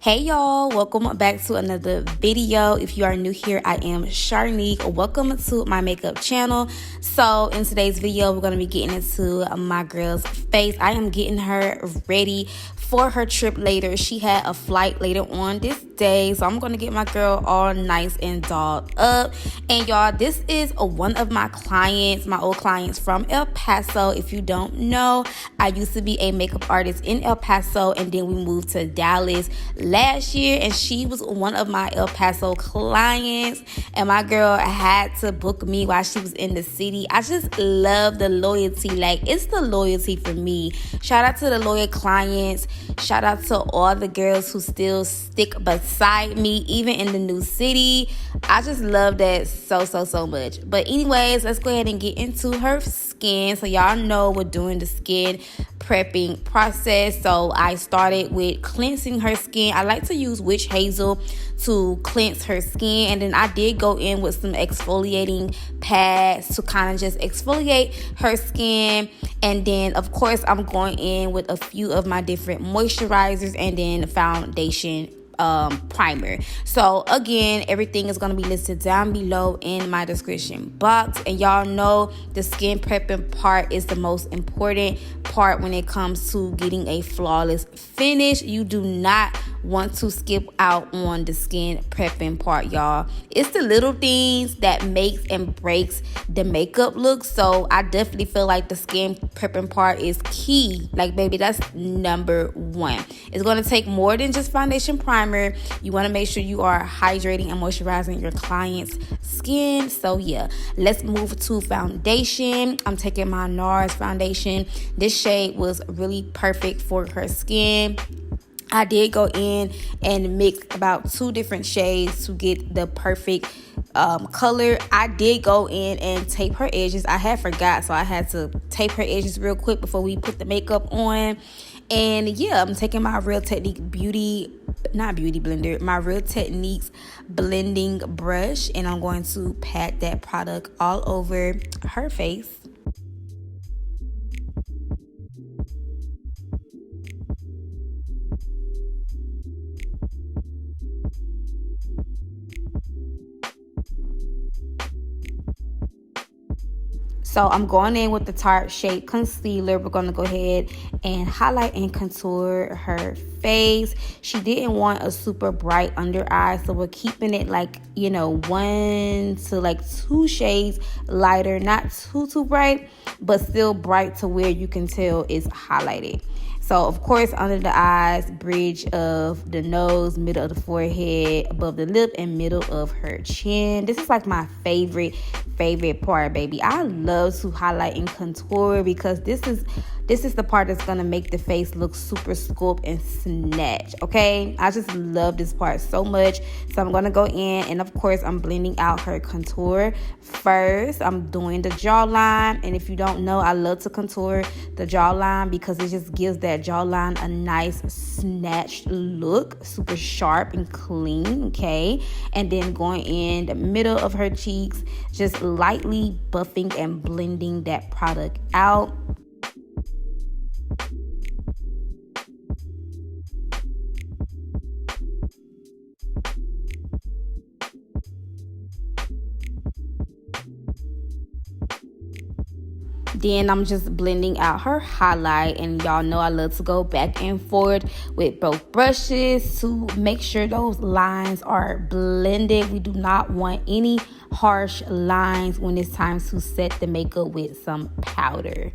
Hey y'all, welcome back to another video. If you are new here, I am Sharnique. Welcome to my makeup channel. So in today's video, we're going to be getting into my girl's face. I am getting her ready for her trip later. She had a flight later on this day, so I'm going to get my girl all nice and dolled up. And y'all, this is one of my clients, my old clients from El Paso. If you don't know, I used to be a makeup artist in El Paso, and then we moved to Dallas last year, and she was one of my El Paso clients, and my girl had to book me while she was in the city. I just love the loyalty. Like, it's the loyalty for me. Shout out to the loyal clients. Shout out to all the girls who still stick beside me even in the new city. I just love that so much. But anyways, let's go ahead and get into her skin. So y'all know we're doing the skin prepping process. So I started with cleansing her skin. I like to use witch hazel to cleanse her skin, and then I did go in with some exfoliating pads to kind of just exfoliate her skin. And then of course I'm going in with a few of my different moisturizers and then foundation primer. So again, everything is going to be listed down below in my description box. And y'all know the skin prepping part is the most important part when it comes to getting a flawless finish. You do not want to skip out on the skin prepping part, y'all. It's the little things that makes and breaks the makeup look. So I definitely feel like the skin prepping part is key. Like, baby, that's number one. It's going to take more than just foundation primer. You want to make sure you are hydrating and moisturizing your client's skin. So yeah, let's move to foundation. I'm taking my Nars foundation. This shade was really perfect for her skin. I did go in and mix about 2 different shades to get the perfect color. I did go in and tape her edges. I had forgot, so I had to tape her edges real quick before we put the makeup on. And yeah, I'm taking my Real Techniques my Real Techniques blending brush, and I'm going to pat that product all over her face. So I'm going in with the Tarte Shape Concealer. We're going to go ahead and highlight and contour her face. She didn't want a super bright under eye, so we're keeping it like, 1 to 2 shades lighter. Not too bright, but still bright to where you can tell it's highlighted. So, of course, under the eyes, bridge of the nose, middle of the forehead, above the lip, and middle of her chin. This is like my favorite part, baby. I love to highlight and contour because this is the part that's going to make the face look super sculpt and snatch, okay? I just love this part so much. So I'm going to go in, and of course, I'm blending out her contour. First, I'm doing the jawline, and if you don't know, I love to contour the jawline because it just gives that jawline a nice snatched look, super sharp and clean, okay? And then going in the middle of her cheeks, just lightly buffing and blending that product out. Then I'm just blending out her highlight, and y'all know I love to go back and forth with both brushes to make sure those lines are blended. We do not want any harsh lines when it's time to set the makeup with some powder.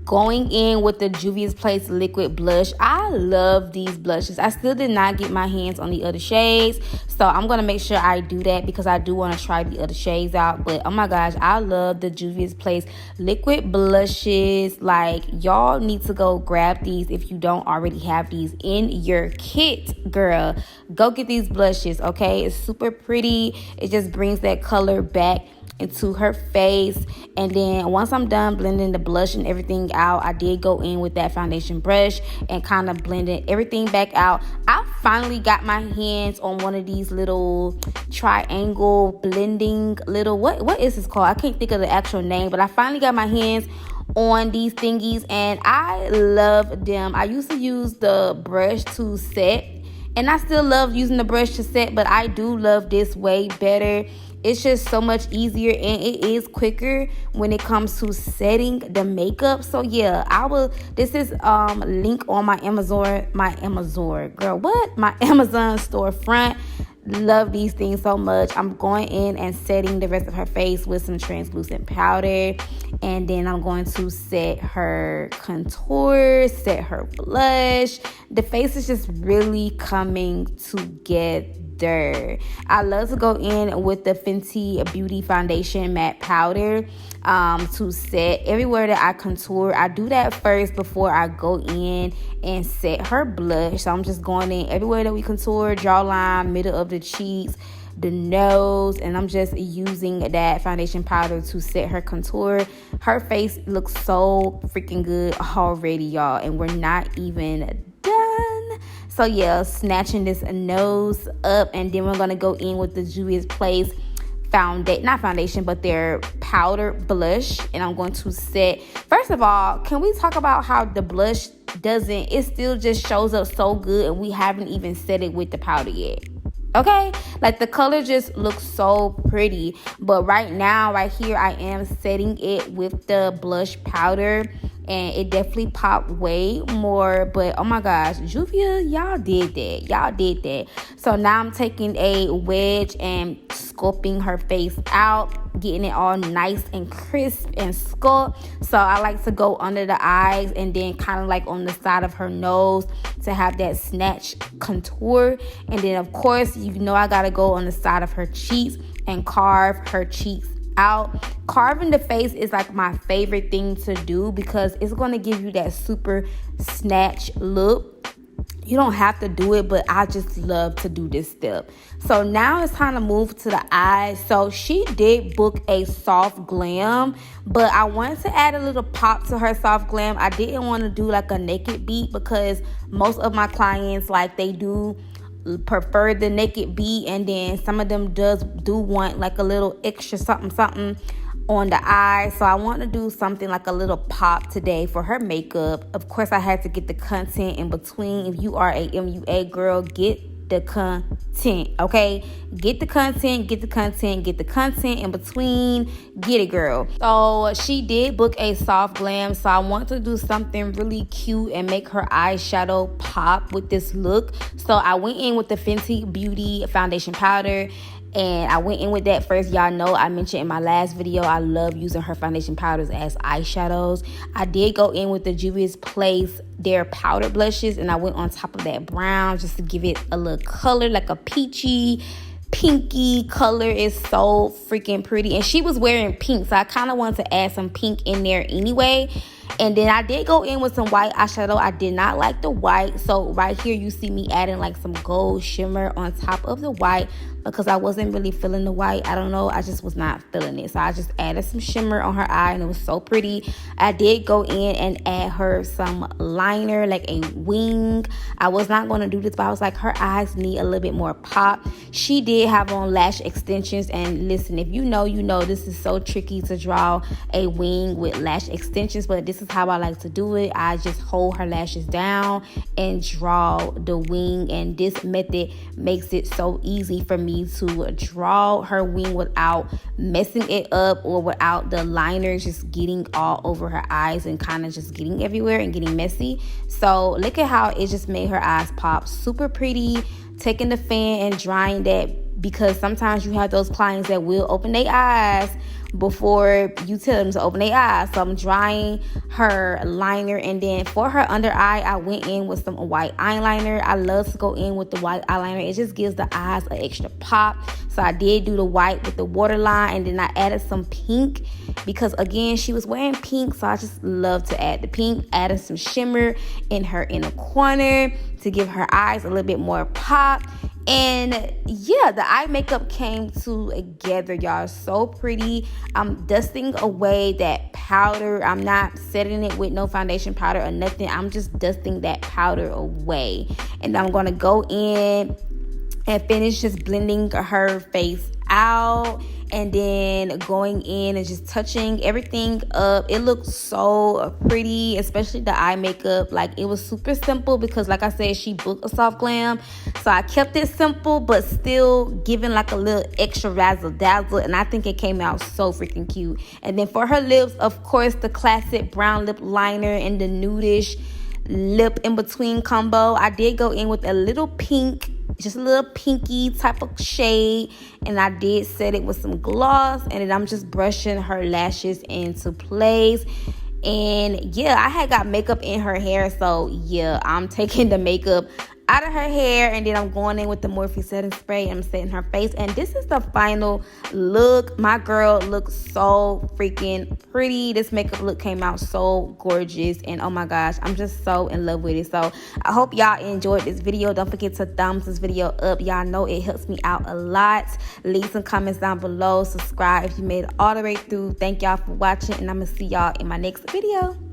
Going in with the Juvias Place liquid blush. I love these blushes. I still did not get my hands on the other shades, so I'm gonna make sure I do that because I do want to try the other shades out. But oh my gosh, I love the Juvias Place liquid blushes. Like, y'all need to go grab these if you don't already have these in your kit. Girl, go get these blushes, okay? It's super pretty. It just brings that color back into her face. And then once I'm done blending the blush and everything out, I did go in with that foundation brush and kind of blended everything back out. I finally got my hands on one of these little triangle blending little, what is this called? I can't think of the actual name, but I finally got my hands on these thingies and I love them. I used to use the brush to set, and I still love using the brush to set, but I do love this way better. It's just so much easier and it is quicker when it comes to setting the makeup. So yeah, this is link on my Amazon storefront. Love these things so much. I'm going in and setting the rest of her face with some translucent powder, and then I'm going to set her contour, set her blush. The face is just really coming together. I love to go in with the Fenty Beauty Foundation Matte Powder to set everywhere that I contour. I do that first before I go in and set her blush. So I'm just going in everywhere that we contour, jawline, middle of the cheeks, the nose, and I'm just using that foundation powder to set her contour. Her face looks so freaking good already, y'all, and we're not even done. So yeah, snatching this nose up, and then we're gonna go in with the Juvias Place not foundation, but their powder blush, and I'm going to set. First of all, can we talk about how the blush it still just shows up so good, and we haven't even set it with the powder yet. Okay, like the color just looks so pretty, but right now, right here, I am setting it with the blush powder, and it definitely popped way more. But oh my gosh, Juvia, y'all did that. So now I'm taking a wedge and sculpting her face out, getting it all nice and crisp and sculpt. So I like to go under the eyes and then kind of like on the side of her nose to have that snatch contour. And then of course, you know, I gotta go on the side of her cheeks and carve her cheeks out. Carving the face is like my favorite thing to do because it's going to give you that super snatch look. You don't have to do it, but I just love to do this step. So now it's time to move to the eyes. So she did book a soft glam, but I wanted to add a little pop to her soft glam. I didn't want to do like a naked beat because most of my clients, like, they do prefer the naked beat, and then some of them do want like a little extra something on the eye. So I want to do something like a little pop today for her makeup. Of course, I had to get the content in between. If you are a MUA girl, get the content, okay? Get the content in between. Get it, girl. So she did book a soft glam, so I want to do something really cute and make her eyeshadow pop with this look. So I went in with the Fenty Beauty foundation powder, and I went in with that first. Y'all know I mentioned in my last video, I love using her foundation powders as eyeshadows. I did go in with the Juvias Place, their powder blushes, and I went on top of that brown just to give it a little color, like a peachy, pinky color. Is so freaking pretty. And she was wearing pink, so I kind of wanted to add some pink in there anyway. And then I did go in with some white eyeshadow. I did not like the white, so right here you see me adding like some gold shimmer on top of the white because I wasn't really feeling the white. I don't know, I just was not feeling it, so I just added some shimmer on her eye, and it was so pretty. I did go in and add her some liner, like a wing. I was not going to do this, but I was like, her eyes need a little bit more pop. She did have on lash extensions, and listen, if you know, this is so tricky to draw a wing with lash extensions, but this is how I like to do it. I just hold her lashes down and draw the wing, and this method makes it so easy for me to draw her wing without messing it up or without the liner just getting all over her eyes and kind of just getting everywhere and getting messy. So look at how it just made her eyes pop. Super pretty. Taking the fan and drying that because sometimes you have those clients that will open their eyes before you tell them to open their eyes. So I'm drying her liner, and then for her under eye, I went in with some white eyeliner. I love to go in with the white eyeliner. It just gives the eyes an extra pop. So I did do the white with the waterline, and then I added some pink because again, she was wearing pink, so I just love to add the pink. Added some shimmer in her inner corner to give her eyes a little bit more pop. And yeah, the eye makeup came together, y'all. So pretty. I'm dusting away that powder. I'm not setting it with no foundation powder or nothing. I'm just dusting that powder away. And I'm going to go in and finish just blending her face out, and then going in and just touching everything up. It looks so pretty, especially the eye makeup. Like, it was super simple because, like I said, she booked a soft glam, so I kept it simple but still giving like a little extra razzle dazzle, and I think it came out so freaking cute. And then for her lips, of course, the classic brown lip liner and the nudish lip in between combo. I did go in with a little pink, just a little pinky type of shade, and I did set it with some gloss, and then I'm just brushing her lashes into place. And yeah, I had got makeup in her hair, so yeah, I'm taking the makeup out of her hair, and then I'm going in with the Morphe setting spray, and I'm setting her face. And this is the final look. My girl looks so freaking pretty. This makeup look came out so gorgeous, and oh my gosh, I'm just so in love with it. So I hope y'all enjoyed this video. Don't forget to thumbs this video up. Y'all know it helps me out a lot. Leave some comments down below. Subscribe if you made it all the way through. Thank y'all for watching, and I'm gonna see y'all in my next video.